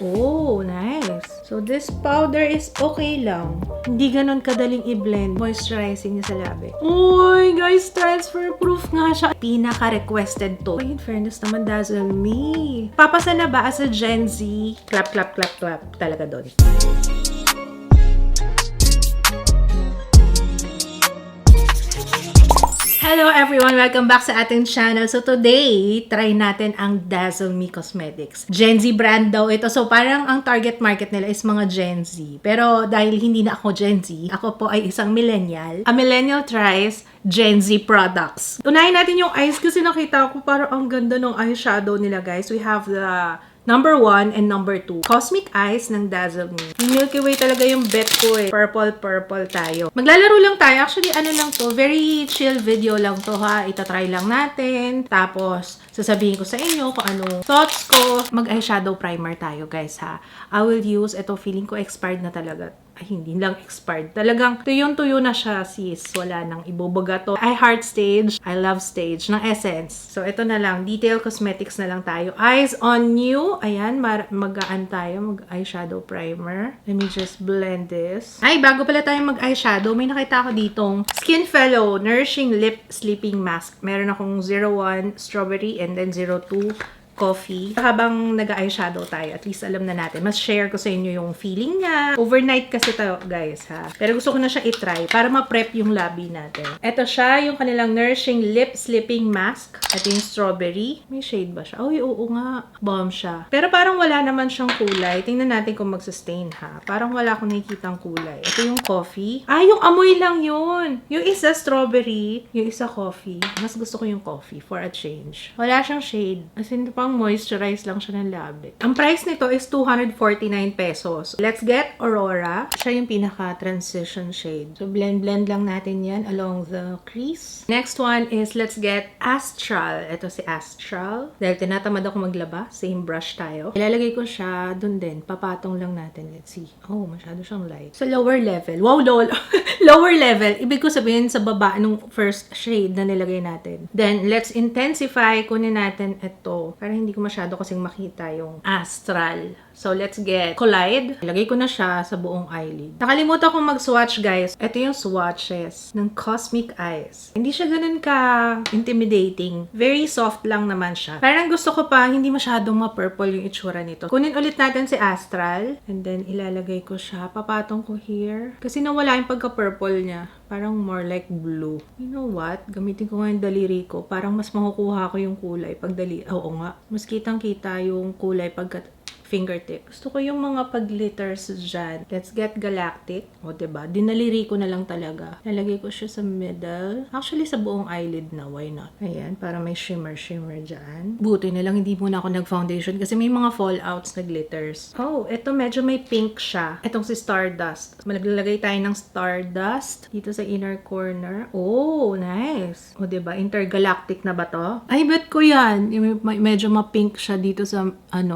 Oh, nice. So, this powder is okay lang. Hindi ganun kadaling i-blend. Moisturizing niya sa labi. Uy, guys, transfer proof nga siya. Pinaka-requested to. In fairness naman, Dazzle Me. Papasa na ba as a Gen Z? Clap, clap, clap, clap. Talaga doon. Hello everyone! Welcome back sa ating channel. So today, try natin ang Dazzle Me Cosmetics. Gen Z brand daw ito. So parang ang target market nila is mga Gen Z. Pero dahil hindi na ako Gen Z, ako po ay isang millennial. A millennial tries Gen Z products. Unahin natin yung eyes kasi nakita ko parang ang ganda ng eyeshadow nila, guys. We have the number 1 and number 2. Cosmic Eyes ng Dazzle Me. Yung Milky Way talaga yung bet ko eh. Purple tayo. Maglalaro lang tayo. Actually, ano lang to. Very chill video lang to ha. Itatry lang natin. Tapos, sasabihin ko sa inyo kung anong thoughts ko. Mag-eyeshadow primer tayo, guys ha. I will use, ito feeling ko expired na talaga. Ay, hindi lang expired. Talagang tuyong-tuyo na siya, sis. Wala nang ibubuga to. I heart Stage. I love Stage ng Essence. So, ito na lang. Detail Cosmetics na lang tayo. Eyes on You. Ayan, mag-aan tayo. Mag-eyeshadow primer. Let me just blend this. Ay, bago pala tayo mag-eyeshadow, may nakita ako ditong Skin Fellow Nourishing Lip Sleeping Mask. Meron akong 01 Strawberry and then 02 Coffee. Habang nag-eyeshadow tayo, at least alam na natin. Mas share ko sa inyo yung feeling niya. Overnight kasi tayo, guys, ha. Pero gusto ko na siya itry para ma-prep yung labi natin. Ito siya, yung kanilang Nourishing Lip Sleeping Mask. Ito yung strawberry. May shade ba siya? Uy, oo nga. Bomb siya. Pero parang wala naman siyang kulay. Tingnan natin kung mag-sustain, ha. Parang wala akong nakikitang kulay. Ito yung coffee. Ah, yung amoy lang yun. Yung isa strawberry, yung isa coffee. Mas gusto ko yung coffee for a change. Wala siyang shade. As in, pang moisturize lang siya ng labi. Ang price nito is 249 pesos. Let's get Aurora. Siya yung pinaka-transition shade. So, blend lang natin yan along the crease. Next one is let's get Astral. Ito si Astral. Dahil tinatamad ako maglaba, same brush tayo. Ilalagay ko siya dun din. Papatong lang natin. Let's see. Oh, masyado siyang light. Sa lower level. Wow, lower level. Ibig ko sabihin sa baba nung first shade na nilagay natin. Then, let's intensify. Kunin natin ito. Para hindi ko masyado kasing makita yung Astral. So, let's get Collide. Ilagay ko na siya sa buong eyelid. Nakalimutan kong mag-swatch, guys. Ito yung swatches ng Cosmic Eyes. Hindi siya ganun ka-intimidating. Very soft lang naman siya. Parang gusto ko pa, hindi masyadong ma-purple yung itsura nito. Kunin ulit natin si Astral. And then, ilalagay ko siya. Papatong ko here. Kasi nawala yung pagka-purple niya. Parang more like blue. You know what? Gamitin ko nga yung daliri ko. Parang mas makukuha ko yung kulay pag Oo nga. Mas kitang-kita yung kulay pagka fingertip. Gusto ko yung mga pag-glitters dyan. Let's get Galactic. O, diba? Dinaliri ko na lang talaga. Nalagay ko siya sa middle. Actually, sa buong eyelid na. Why not? Ayan, para may shimmer dyan. Buti na lang hindi muna ako nag-foundation kasi may mga fallouts na glitters. Oh, ito medyo may pink siya. Itong si Stardust. Maglalagay tayo ng Stardust dito sa inner corner. Oh, nice. O, diba? Intergalactic na ba to? Ay, bet ko yan. Medyo ma-pink siya dito sa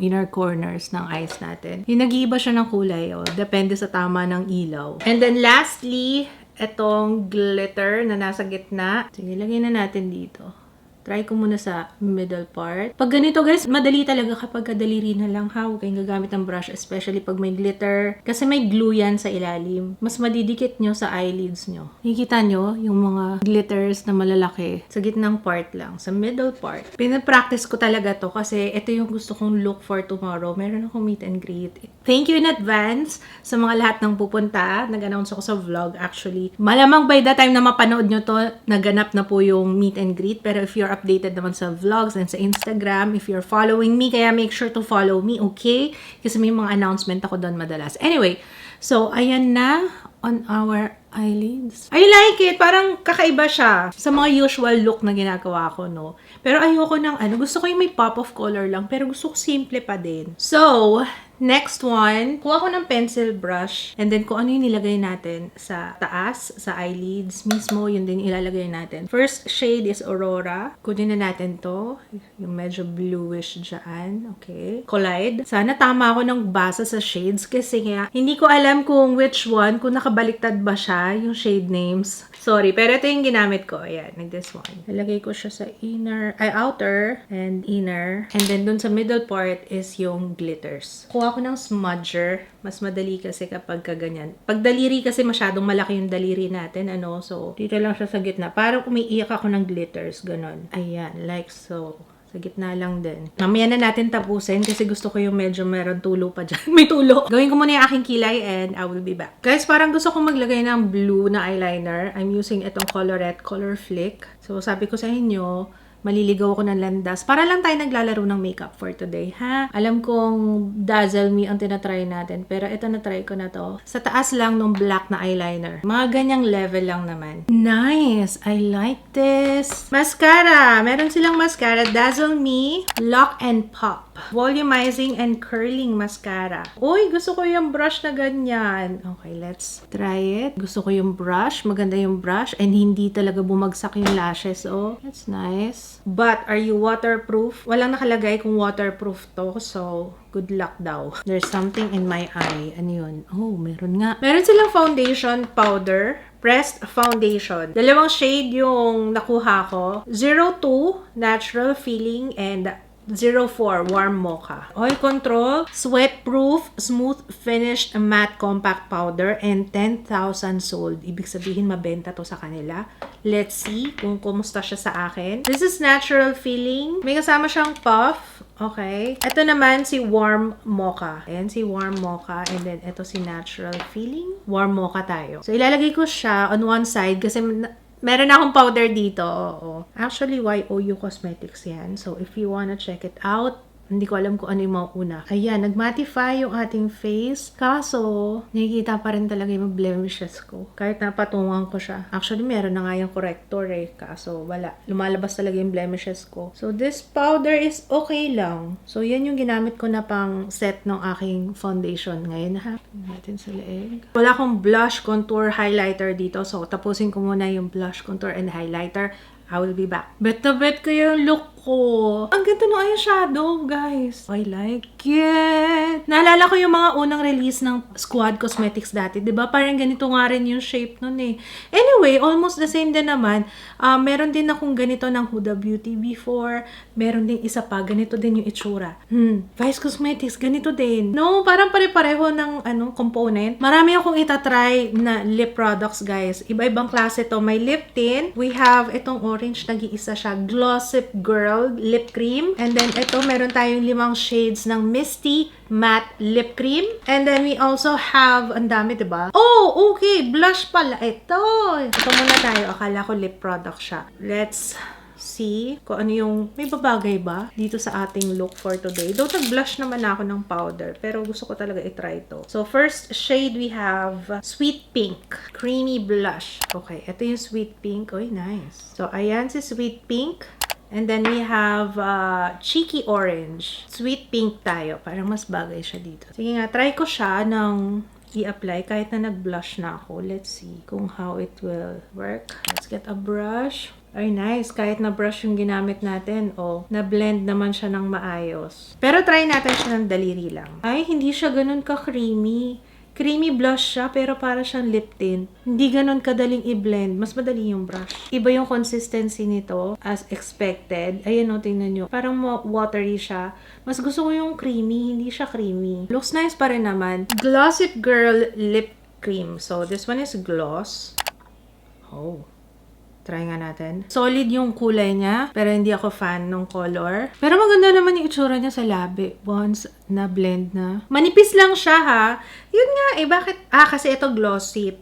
inner corner ng eyes natin. Yung nag-iiba siya ng kulay, oh. Depende sa tama ng ilaw. And then lastly, itong glitter na nasa gitna. Sige, lagay na natin dito. Try ko muna sa middle part. Pag ganito, guys, madali talaga kapag kadaliri na lang ha. Huwag kayong gagamit ng brush, especially pag may glitter. Kasi may glue yan sa ilalim. Mas madidikit nyo sa eyelids nyo. Nakikita nyo yung mga glitters na malalaki sa gitnang part lang, sa middle part. Pinapractice ko talaga to kasi ito yung gusto kong look for tomorrow. Meron akong meet and greet. Thank you in advance sa mga lahat ng pupunta. Nag-announce ako sa vlog actually. Malamang by the time na mapanood nyo to, naganap na po yung meet and greet. Pero if you're updated naman sa vlogs and sa Instagram, if you're following me, kaya make sure to follow me, okay? Kasi may mga announcement ako doon madalas. Anyway, so ayan na on our eyelids. I like it. Parang kakaiba siya sa mga usual look na ginagawa ko, no? Pero ayoko ng gusto ko yung may pop of color lang, pero gusto ko simple pa din. So, next one, kuha ko ng pencil brush and then kung ano yung nilagay natin sa taas, sa eyelids mismo, yun din ilalagay natin. First shade is Aurora. Kunin na natin to. Yung medyo bluish dyan. Okay. Collide. Sana tama ako ng basa sa shades kasi nga, hindi ko alam kung which one, kung nakabaliktad ba siya, yung shade names. Sorry, pero ito yung ginamit ko. Ayan, like this one. Nalagay ko siya sa outer and inner. And then dun sa middle part is yung glitters. Kuha Gumawa ako ng smudger. Mas madali kasi kapag kaganyan. Pag daliri kasi masyadong malaki yung daliri natin, ano. So, dito lang siya sa gitna. Parang umiiyak ako ng glitters, ganon. Ayan, like so. Sa gitna lang din. Mamaya na natin tapusin kasi gusto ko yung medyo meron tulo pa dyan. May tulo. Gawin ko muna yung aking kilay and I will be back. Guys, parang gusto ko maglagay ng blue na eyeliner. I'm using itong Colorette Color Flick. So, sabi ko sa inyo, maliligaw ako ng landas. Para lang tayo naglalaro ng makeup for today, ha? Alam kong Dazzle Me ang tinatry natin, pero ito na-try ko na to. Sa taas lang nung black na eyeliner. Mga ganyang level lang naman. Nice! I like this. Mascara! Meron silang mascara. Dazzle Me Lock and Pop. Volumizing and curling mascara. Uy, gusto ko yung brush na ganyan. Okay, let's try it. Gusto ko yung brush. Maganda yung brush and hindi talaga bumagsak yung lashes. Oh, that's nice. But, are you waterproof? Walang nakalagay kung waterproof to. So, good luck daw. There's something in my eye. Ano yun? Oh, meron nga. Meron silang foundation powder. Pressed foundation. Dalawang shade yung nakuha ko. 02, natural feeling, and 04, warm mocha. Oil control, sweat-proof, smooth finished matte compact powder, and 10,000 sold. Ibig sabihin, mabenta to sa kanila. Let's see kung kumusta siya sa akin. This is natural feeling. May kasama siyang puff. Okay. Ito naman si warm mocha. Ayan, si warm mocha. And then, ito si natural feeling. Warm mocha tayo. So, ilalagay ko siya on one side kasi meron akong powder dito. Oo. Actually, YOU Cosmetics yan. So, if you wanna check it out, hindi ko alam kung ano yung mauna. Ayan, nag-mattify yung ating face. Kaso, nakikita pa rin talaga yung blemishes ko. Kahit napatungan ko siya. Actually, meron na nga yung corrector eh. Kaso, wala. Lumalabas talaga yung blemishes ko. So, this powder is okay lang. So, yan yung ginamit ko na pang set ng aking foundation. Ngayon ha. Natin sa leeg. Wala akong blush, contour, highlighter dito. So, tapusin ko muna yung blush, contour, and highlighter. I will be back. Bet na bet ko yung look ko. Ang ganda ng eyeshadow, guys. I like it. Naalala ko yung mga unang release ng Squad Cosmetics dati. Diba? Parang ganito nga rin yung shape nun eh. Anyway, almost the same din naman. Meron din akong ganito ng Huda Beauty before. Meron din isa pa. Ganito din yung itsura. Vice Cosmetics, ganito din. No, parang pare-pareho ng component. Marami akong itatry na lip products, guys. Iba-ibang klase to. May lip tint. We have itong orange, nag-iisa siya. Glossip Girl lip cream. And then, ito, meron tayong 5 shades ng Misty Matte Lip Cream. And then, we also have, ang dami, diba? Oh, okay. Blush pala. Ito muna tayo. Akala ko lip product siya. Let's see kung ano yung, may babagay ba dito sa ating look for today. Though, nag-blush naman ako ng powder. Pero gusto ko talaga i-try to. So, first shade we have Sweet Pink. Creamy blush. Okay, ito yung Sweet Pink. Oy, nice. So, ayan si Sweet Pink. And then we have Cheeky Orange. Sweet Pink tayo. Parang mas bagay siya dito. Sige nga, try ko siya ng i-apply kahit na nag-blush na ako. Let's see kung how it will work. Let's get a brush. Ay, nice. Kahit na brush yung ginamit natin, na-blend naman siya ng maayos. Pero try natin siya ng daliri lang. Ay, hindi siya ganun ka-creamy. Creamy blush siya, pero para siyang lip tint. Hindi ganun kadaling i-blend. Mas madali yung brush. Iba yung consistency nito as expected. Ayan o, tingnan nyo. Parang watery siya. Mas gusto ko yung creamy. Hindi siya creamy. Looks nice pa rin naman. Glossip Girl Lip Cream. So, this one is gloss. Oh. Try nga natin. Solid yung kulay niya, pero hindi ako fan ng color. Pero maganda naman yung itsura niya sa labi. Once na blend na. Manipis lang siya ha. Yun nga eh, bakit? Kasi ito glossip.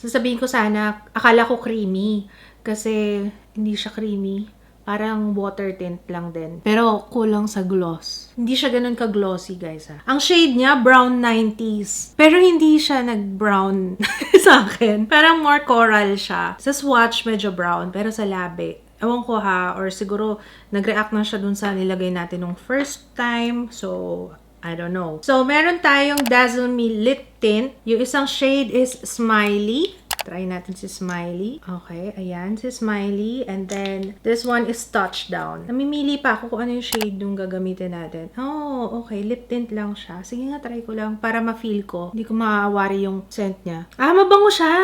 Sasabihin ko sana, akala ko creamy. Kasi hindi siya creamy. Parang water tint lang din. Pero kulang sa gloss. Hindi siya ganun ka-glossy, guys, ha. Ang shade niya, brown 90s. Pero hindi siya nag-brown sa akin. Parang more coral siya. Sa swatch, medyo brown. Pero sa labi, ewan ko ha, or siguro nag-react na siya dun sa nilagay natin nung first time. So, I don't know. So, meron tayong Dazzle Me Lip Tint. Yung isang shade is Smiley. Try natin si Smiley. Okay, ayan si Smiley. And then, this one is Touchdown. Namimili pa ako kung ano yung shade yung gagamitin natin. Oh, okay. Lip tint lang siya. Sige nga, try ko lang para ma-feel ko. Hindi ko maaawari yung scent niya. Mabango siya!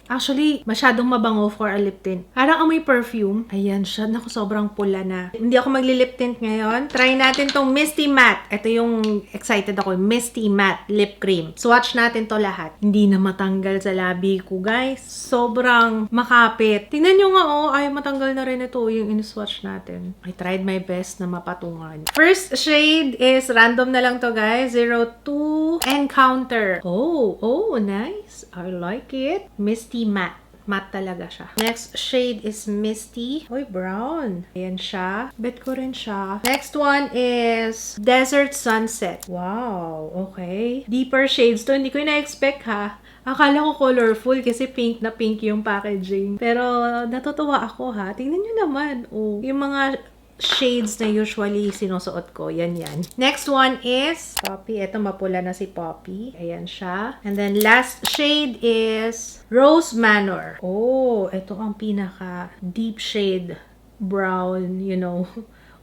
Actually, masyadong mabango for a lip tint. Parang amoy perfume. Ayan siya. Naku, sobrang pula na. Hindi ako magli-lip tint ngayon. Try natin tong Misty Matte. Ito yung excited ako. Misty Matte Lip Cream. Swatch natin to lahat. Hindi na matanggal sa labi ko, guys. Sobrang makapit. Tingnan nyo nga, oh. Ay, matanggal na rin ito yung in-swatch natin. I tried my best na mapatungan. First shade is random na lang to, guys. 02 Encounter. Oh, nice. I like it. Misty Matte. Matte talaga siya. Next shade is Misty. Oy, brown. Ayan siya. Bet ko rin siya. Next one is Desert Sunset. Wow. Okay. Deeper shades to. Hindi ko na-expect, ha. Akala ko colorful kasi pink na pink yung packaging. Pero natutuwa ako, ha. Tingnan nyo naman. Oh, yung mga shades na usually sinusuot ko. Yan. Next one is Poppy. Ito, mapula na si Poppy. Ayan siya. And then, last shade is Rose Manor. Oh, ito ang pinaka deep shade brown, you know.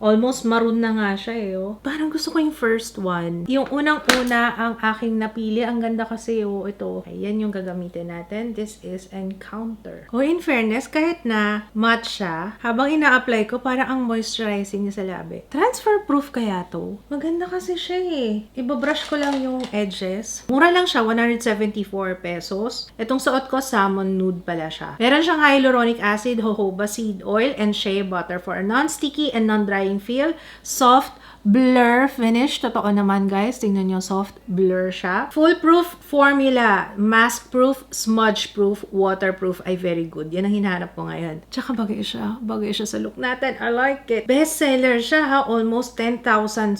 Almost maroon na nga siya eh, oh. Parang gusto ko yung first one. Yung unang-una ang aking napili. Ang ganda kasi, oh, ito. Ayan yung gagamitin natin. This is Encounter. Oh, in fairness, kahit na matte siya, habang ina-apply ko, parang ang moisturizing niya sa labi. Transfer proof kaya to? Maganda kasi siya eh. Ibabrush ko lang yung edges. Mura lang siya, 174 pesos. Itong suot ko, salmon nude pala siya. Meron siyang hyaluronic acid, jojoba seed oil, and shea butter for a non-sticky and non-drying feel. Soft blur finish. Totoo naman, guys. Tingnan nyo, soft blur siya. Foolproof formula. Mask proof, smudge proof, waterproof. Ay, very good. Yan ang hinahanap ko ngayon. Tsaka bagay siya. Bagay siya sa look natin. I like it. Bestseller siya, ha. Almost 10,000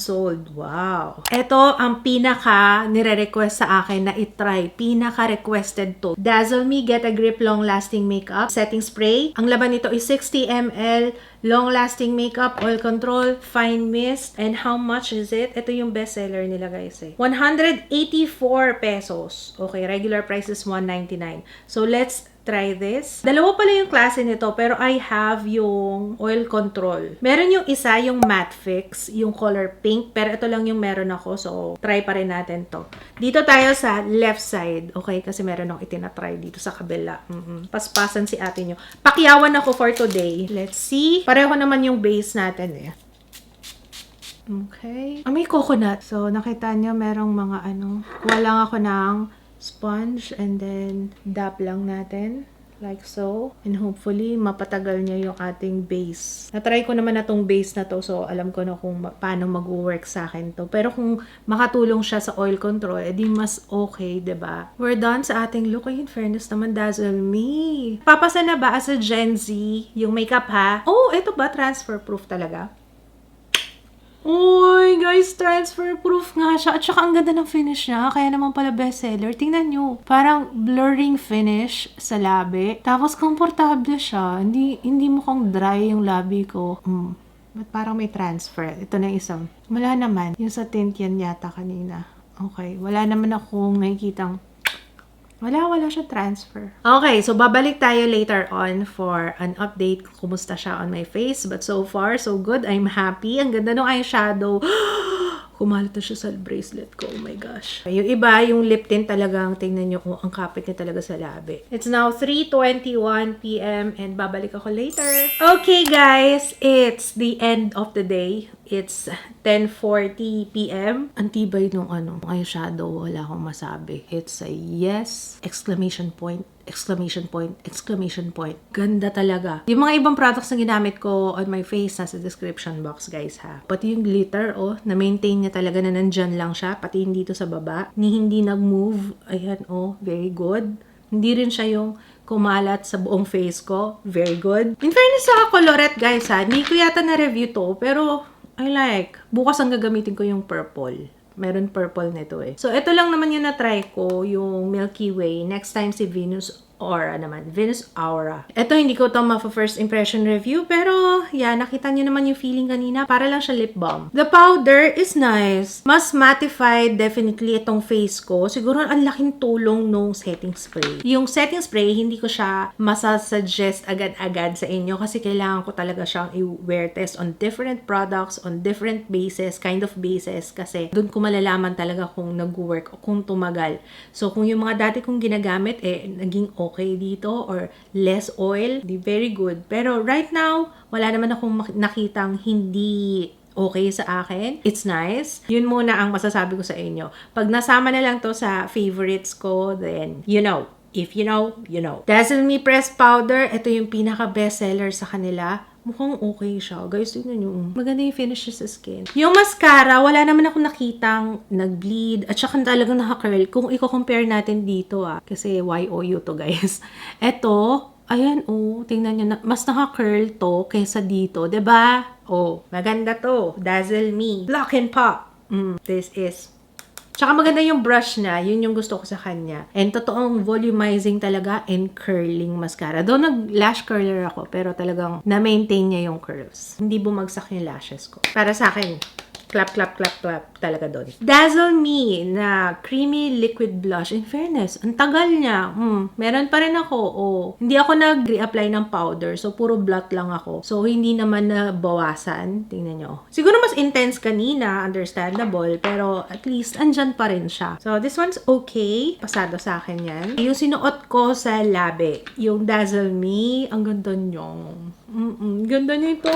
sold. Wow. Ito ang pinaka nire-request sa akin na itry. Pinaka requested to. Dazzle Me Get a Grip Long Lasting Makeup Setting Spray. Ang laman nito is 60 ml. Long-lasting makeup, oil control, fine mist, and how much is it? Ito yung bestseller nila, guys, eh. 184 pesos. Okay, regular price is 199. So, let's try this. Dalawa pala yung klase nito, pero I have yung oil control. Meron yung isa, yung matte fix, yung color pink, pero ito lang yung meron ako, so try pa rin natin to. Dito tayo sa left side, okay? Kasi meron akong itinatry dito sa kabila. Paspasan si ate nyo. Pakyawan ako for today. Let's see. Pareho naman yung base natin eh. Okay. May coconut. So, nakita nyo, merong mga kuha lang ako ng sponge and then dab lang natin like so, and hopefully mapatagal niya yung ating base. Natry ko naman na tong base na to, so alam ko na kung paano mag-work sa akin to. Pero kung makatulong siya sa oil control, edi mas okay, 'di ba? We're done sa ating look. Ay, in fairness naman, Dazzle Me. Papasa na ba as a Gen Z yung makeup, ha? Oh, ito ba transfer proof talaga? Uy, guys, transfer proof nga siya. At saka ang ganda ng finish niya. Kaya naman pala bestseller. Tingnan nyo. Parang blurring finish sa labi. Tapos komportable siya. Hindi mukhang dry yung labi ko. But parang may transfer. Ito na isang. Wala naman. Yung sa tint yan yata kanina. Okay. Wala naman akong nakikitang wala siya transfer. Okay, so babalik tayo later on for an update kung kumusta siya on my face. But so far, so good. I'm happy. Ang ganda ng eyeshadow. Kumalat na siya sa bracelet ko. Oh my gosh. Yung iba, yung lip tint talagang, tingnan nyo, ang kapit niya talaga sa labi. It's now 3:21 p.m. and babalik ako later. Okay, guys. It's the end of the day. It's 10:40 p.m. Antibay nung eyeshadow. Wala akong masabi. It's a yes! Exclamation point. Exclamation point. Exclamation point. Ganda talaga. Yung mga ibang products na ginamit ko on my face, nasa description box, guys, ha. Pati yung glitter, na-maintain niya talaga na nandyan lang siya. Pati yung dito sa baba. Hindi nag-move. Ayan, very good. Hindi rin siya yung kumalat sa buong face ko. Very good. In fairness sa colorette, guys, ha. Hindi ko yata na-review to, pero I like. Bukas ang gagamitin ko yung purple. Meron purple nito eh. So, ito lang naman yung na-try ko, yung Milky Way. Next time si Venus Aura naman. Venus Aura. Ito, hindi ko ito ma-first impression review, pero yeah, nakita nyo naman yung feeling kanina. Para lang siya lip balm. The powder is nice. Mas mattified definitely itong face ko. Siguro ang laking tulong nung setting spray. Yung setting spray, hindi ko siya masasuggest agad-agad sa inyo kasi kailangan ko talaga siyang i-wear test on different products, on different bases, kind of bases, kasi doon ko malalaman talaga kung nag-work o kung tumagal. So, kung yung mga dati kong ginagamit, naging okay okay dito or less oil, di very good. Pero right now, wala naman akong nakitang hindi okay sa akin. It's nice. Yun muna ang masasabi ko sa inyo. Pag nasama na lang to sa favorites ko, then you know. If you know, you know. Dazzle Me Pressed Powder, ito yung pinaka-bestseller sa kanila. Mukhang okay siya. Guys, tignan nyo. Maganda yung finish sa skin. Yung mascara, wala naman ako nakitang nag-bleed. At saka talagang naka-curl. Kung i-compare natin dito kasi YOU to guys. Ito, ayan tingnan nyo. Mas naka-curl to kaysa dito. 'Di ba? Maganda to. Dazzle Me. Block and Pop. This is. Tsaka maganda yung brush niya. Yun yung gusto ko sa kanya. And totoong volumizing talaga and curling mascara. Though nag-lash curler ako, pero talagang na-maintain niya yung curls. Hindi bumagsak yung lashes ko. Para sa akin, clap, clap, clap, clap talaga doon. Dazzle Me na creamy liquid blush. In fairness, ang tagal niya. Meron pa rin ako. Hindi ako nag-reapply ng powder. So, puro blot lang ako. So, hindi naman nabawasan. Tingnan nyo. Siguro mas intense kanina. Understandable. Pero, at least, andyan pa rin siya. So, this one's okay. Pasado sa akin yan. Yung sinuot ko sa labi. Yung Dazzle Me. Ang ganda nyo. Ganda nito.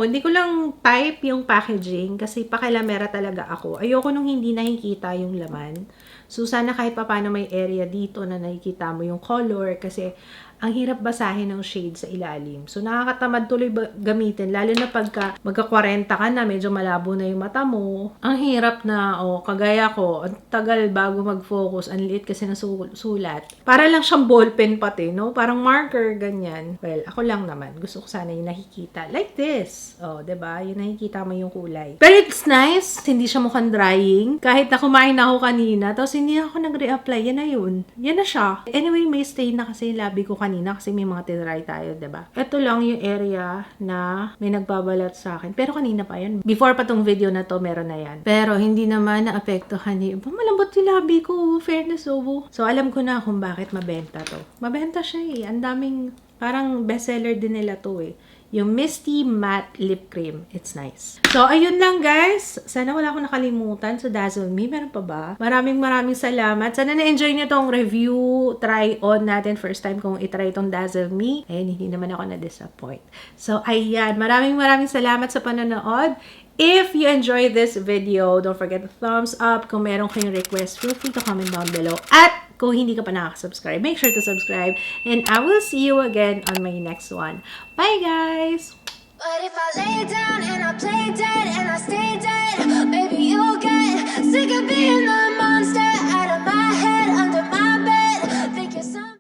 Hindi ko lang type yung packaging kasi pakilamera talaga ako. Ayoko nung hindi nakikita yung laman. So, sana kahit paano may area dito na nakikita mo yung color kasi ang hirap basahin ng shade sa ilalim. So, nakakatamad tuloy gamitin. Lalo na pagka magka-40 ka na, medyo malabo na yung mata mo. Ang hirap na, kagaya ko, ang tagal bago mag-focus. Ang liit kasi na sulat. Para lang siyang ballpen pati, no? Parang marker, ganyan. Well, ako lang naman. Gusto ko sana yung nakikita. Like this. Diba? Yung nakikita mo yung kulay. Pero it's nice. Hindi siya mukhang drying. Kahit na kumain ako kanina, tapos hindi ako nag-reapply. Yan na yun. Yan na siya. Anyway, may stain na kasi yung labi ko kanina kasi may mga tinry tayo, diba? Ito lang yung area na may nagbabalat sa akin. Pero kanina pa yan. Before pa tong video na to, meron na yan. Pero hindi naman naapektuhan yung malambot yung labi ko. Fairness, So, alam ko na kung bakit mabenta to. Mabenta siya Ang daming, parang bestseller din nila to Yung Misty Matte Lip Cream. It's nice. So, ayun lang guys. Sana wala akong nakalimutan sa Dazzle Me. Meron pa ba? Maraming salamat. Sana na-enjoy nyo tong review, try on natin. First time kong itry tong Dazzle Me. And hindi naman ako na-disappoint. So, ayan. Maraming salamat sa panonood. If you enjoyed this video, don't forget to thumbs up. Kung meron kayong request, feel free to comment down below. At kung hindi ka pa nakaka-subscribe, make sure to subscribe. And I will see you again on my next one. Bye, guys! But if I lay down and I play dead and I stay dead, maybe you'll get sick of being the